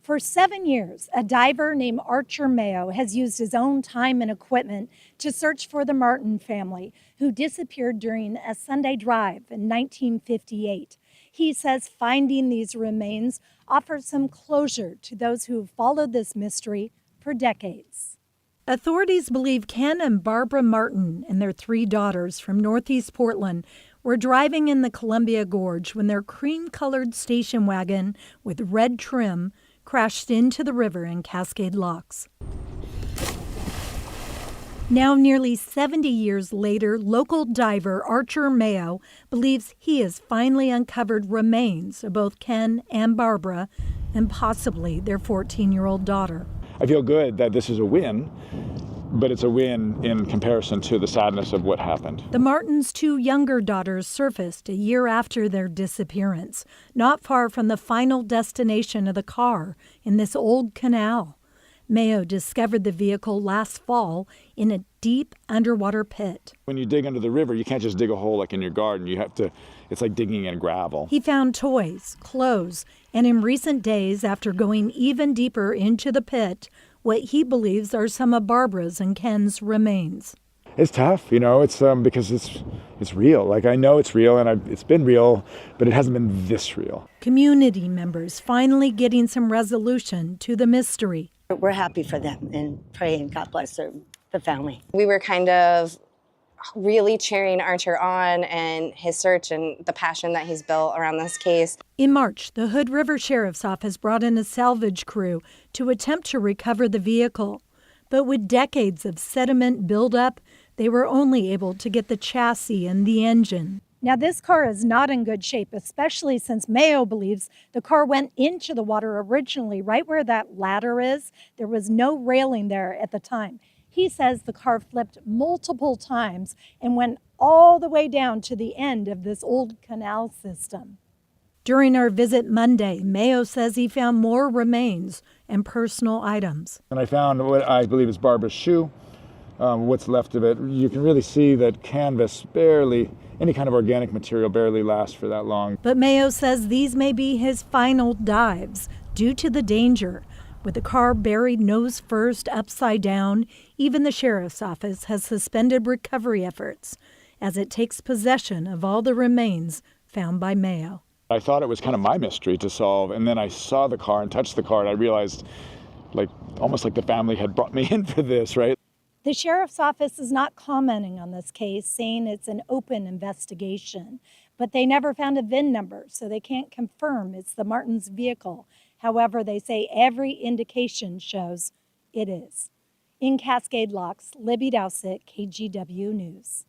For 7 years, a diver named Archer Mayo has used his own time and equipment to search for the Martin family, who disappeared during a Sunday drive in 1958. He says finding these remains offers some closure to those who have followed this mystery for decades. Authorities believe Ken and Barbara Martin and their 3 daughters from northeast Portland were driving in the Columbia Gorge when their cream-colored station wagon with red trim crashed into the river in Cascade Locks. Now, nearly 70 years later, local diver Archer Mayo believes he has finally uncovered remains of both Ken and Barbara and possibly their 14-year-old daughter. I feel good that this is a win, but it's a win in comparison to the sadness of what happened. The Martins' 2 younger daughters surfaced a year after their disappearance, not far from the final destination of the car in this old canal. Mayo discovered the vehicle last fall in a deep underwater pit. When you dig under the river, you can't just dig a hole like in your garden. You have to, it's like digging in gravel. He found toys, clothes, and in recent days, after going even deeper into the pit, what he believes are some of Barbara's and Ken's remains. It's tough, it's because it's real. Like, I know it's real, and it's been real, but it hasn't been this real. Community members finally getting some resolution to the mystery. We're happy for them and praying God bless the family. We were kind of really cheering Archer on and his search and the passion that he's built around this case. In March, the Hood River Sheriff's Office brought in a salvage crew to attempt to recover the vehicle. But with decades of sediment buildup, they were only able to get the chassis and the engine. Now, this car is not in good shape, especially since Mayo believes the car went into the water originally, right where that ladder is. There was no railing there at the time. He says the car flipped multiple times and went all the way down to the end of this old canal system. During our visit Monday, Mayo says he found more remains and personal items. And I found what I believe is Barbara's shoe, what's left of it. You can really see that canvas barely, any kind of organic material barely lasts for that long. But Mayo says these may be his final dives due to the danger. With the car buried nose first, upside down, even the sheriff's office has suspended recovery efforts as it takes possession of all the remains found by Mayo. I thought it was kind of my mystery to solve, and then I saw the car and touched the car, and I realized, almost like the family had brought me in for this, right? The sheriff's office is not commenting on this case, saying it's an open investigation, but they never found a VIN number, so they can't confirm it's the Martins' vehicle. However, they say every indication shows it is. In Cascade Locks, Libby Dowsett, KGW News.